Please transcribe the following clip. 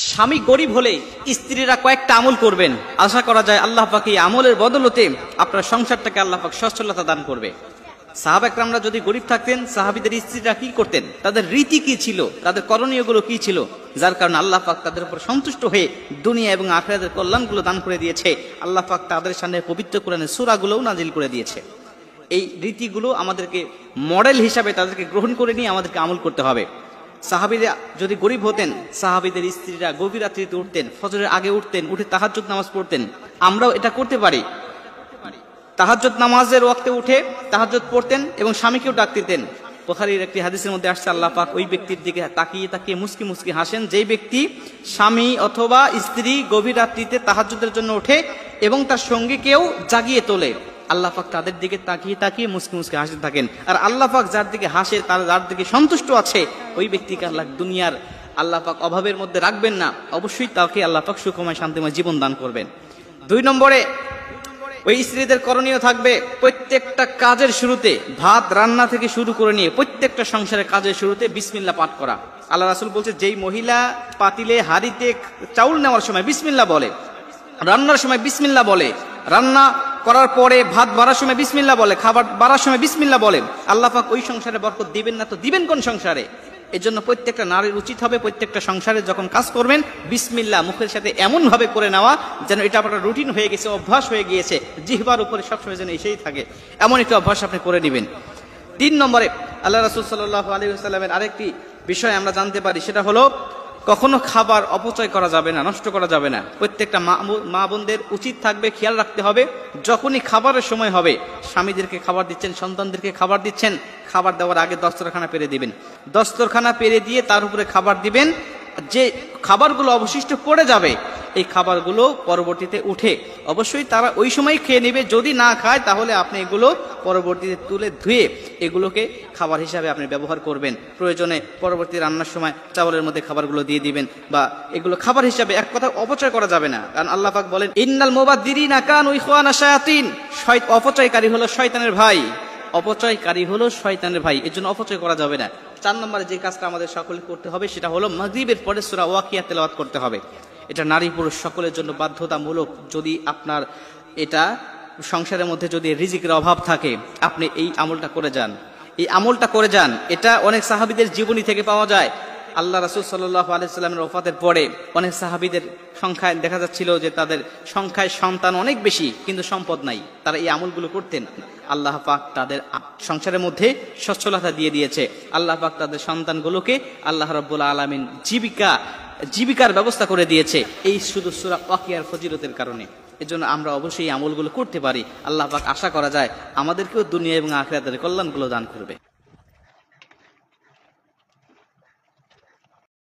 স্বামী গরিব হলে স্ত্রীরা কয়েকটা আমল করবেন, আশা করা যায় আল্লাহ পাক এই আমলের বদলতে আপনার সংসারটাকে আল্লাহ পাক সচ্ছলতা দান করবে। সাহাবা একরামরা যদি গরিব থাকতেন, সাহাবীদের স্ত্রীরা কি করতেন, তাদের রীতি কি ছিল, তাদের করণীয়গুলো কি ছিল, যার কারণে আল্লাহ পাক তাদের উপর সন্তুষ্ট হয়ে দুনিয়া এবং আখিরাতের কল্যাণগুলো দান করে দিয়েছে। আল্লাহ পাক তাদের সামনে পবিত্র কোরআনের সূরাগুলোও নাজিল করে দিয়েছে। এই রীতিগুলো আমাদেরকে মডেল হিসাবে তাদেরকে গ্রহণ করে নিয়ে আমাদেরকে আমল করতে হবে। সাহাবীরা যদি গরিব হতেন, সাহাবীদের স্ত্রীরা গভীর রাত্রিতে উঠতেন, ফজরের আগে উঠতেন, উঠে তাহাজ্জুদ নামাজ পড়তেন। আমরাও এটা করতে পারি। তাহাজ্জুদ নামাজের ওয়াক্তে উঠে তাহাজ্জুদ পড়তেন এবং স্বামীকেও ডাক দিতেন। বুখারীর একটি হাদিসের মধ্যে আসছে, আল্লাহ পাক ওই ব্যক্তির দিকে তাকিয়ে তাকিয়ে মুস্কি মুস্কি হাসেন যেই ব্যক্তি স্বামী অথবা স্ত্রী গভীর রাত্রিতে তাহাজ্জুদের জন্য ওঠে এবং তার সঙ্গীকেও জাগিয়ে তোলে। আল্লাহ পাক তাদের দিকে তাকিয়ে তাকিয়ে মুস্কি মুস্কি হাসতে থাকেন। আর আল্লাহ পাক যার দিকে হাসে, তার যার দিকে সন্তুষ্ট আছে, ওই ব্যক্তিকে আল্লাহ দুনিয়ার আল্লাহ পাক অভাবের মধ্যে রাখবেন না, অবশ্যই তাকে আল্লাহ পাক সুখময় শান্তিময় জীবন দান করবেন। 2 নম্বরে ওই স্ত্রীদের করণীয় থাকবে প্রত্যেকটা কাজের শুরুতে, ভাত রান্না থেকে শুরু করে নিয়ে প্রত্যেকটা সংসারের কাজের শুরুতে বিসমিল্লাহ পাঠ করা। আল্লাহ রাসূল বলছে, যেই মহিলা পাতিলে হাঁড়িতে চাউল নেওয়ার সময় বিসমিল্লাহ বলে, রান্নার সময় বিসমিল্লাহ বলে, রান্না করার পরে ভাত বাড়ার সময় বিসমিল্লাহ বলে, খাবার বাড়ার সময় বিসমিল্লাহ বলে, আল্লাহ পাক ওই সংসারে বরকত দিবেন না তো দিবেন কোন সংসারে? এজন্য প্রত্যেকটা নারীর উচিত হবে প্রত্যেকটা সংসারে যখন কাজ করবেন বিসমিল্লাহ মুখের সাথে এমন ভাবে করে নেওয়া যেন এটা আপনার রুটিন হয়ে গেছে, অভ্যাস হয়ে গিয়েছে, জিহ্বার উপরে সবসময় যেন এসেই থাকে, এমন একটা অভ্যাস আপনি করে নেবেন। 3 নম্বরে আল্লাহ রাসূল সাল্লাল্লাহু আলাইহি ওয়াসাল্লামের আরেকটি বিষয় আমরা জানতে পারি, সেটা হলো কখনো খাবার অপচয় করা যাবে না, নষ্ট করা যাবে না। প্রত্যেকটা মা বোনদের উচিত থাকবে, খেয়াল রাখতে হবে, যখনই খাবারের সময় হবে, স্বামীদেরকে খাবার দিচ্ছেন, সন্তানদেরকে খাবার দিচ্ছেন, খাবার দেওয়ার আগে দস্তরখানা পেরে দিবেন। দস্তরখানা পেরে দিয়ে তার উপরে খাবার দিবেন। যে খাবারগুলো অবশিষ্ট পড়ে যাবে, এই খাবারগুলো পরবর্তীতে উঠে অবশ্যই তারা ওই সময় খেয়ে নেবে। যদি না খায় তাহলে আপনি এগুলো পরবর্তীতে তুলে ধুয়ে এগুলোকে খাবার হিসাবে আপনি ব্যবহার করবেন। প্রয়োজনে পরবর্তী রান্নার সময় চাওয়ালের মধ্যে খাবারগুলো দিয়ে দিবেন, বা এগুলো খাবার হিসাবে এক কথা অপচয় করা যাবে না। কারণ আল্লাহ পাক বলেন, ইন্নাল মুবাদদিরিনা কানু ইখওয়ানা শায়াতিন, অপচয়কারী হলো শয়তানের ভাই, অপচয়কারী হলো শয়তানের ভাই, এর জন্য অপচয় করা যাবে না। 4 নম্বরে যে কাজটা আমাদের সকলে করতে হবে সেটা হলো মাগরিবের পরে সূরা ওয়াকিয়া তেলাওয়াত করতে হবে। এটা নারী পুরুষ সকলের জন্য বাধ্যতামূলক। যদি আপনার এটা সংসারের মধ্যে যদি রিজিকের অভাব থাকে, আপনি এই আমলটা করে যান, এই আমলটা করে যান। এটা অনেক সাহাবীদের জীবনী থেকে পাওয়া যায়। আল্লাহ রাসূল সাল্লাল্লাহু আলাইহি ওয়াসাল্লামের ওফাতের পরে অনেক সাহাবীদের সংখ্যায় দেখা যাচ্ছিল যে তাদের সংখ্যায় সন্তান অনেক বেশি কিন্তু সম্পদ নাই। তারা এই আমলগুলো করতেন, আল্লাহ পাক তাদের সংসারের মধ্যে সচ্ছলতা দিয়ে দিয়েছে। আল্লাহ পাক তাদের সন্তানগুলোকে আল্লাহ রাব্বুল আলামিন জীবিকার ব্যবস্থা করে দিয়েছে, এই শুধু সূরা ওয়াকিয়ার ফজিলতের কারণে। এজন্য আমরা অবশ্যই এই আমলগুলো করতে পারি। আল্লাহ পাক আশা করা যায় আমাদেরকেও দুনিয়া এবং আখিরাতের কল্যাণগুলো দান করবে।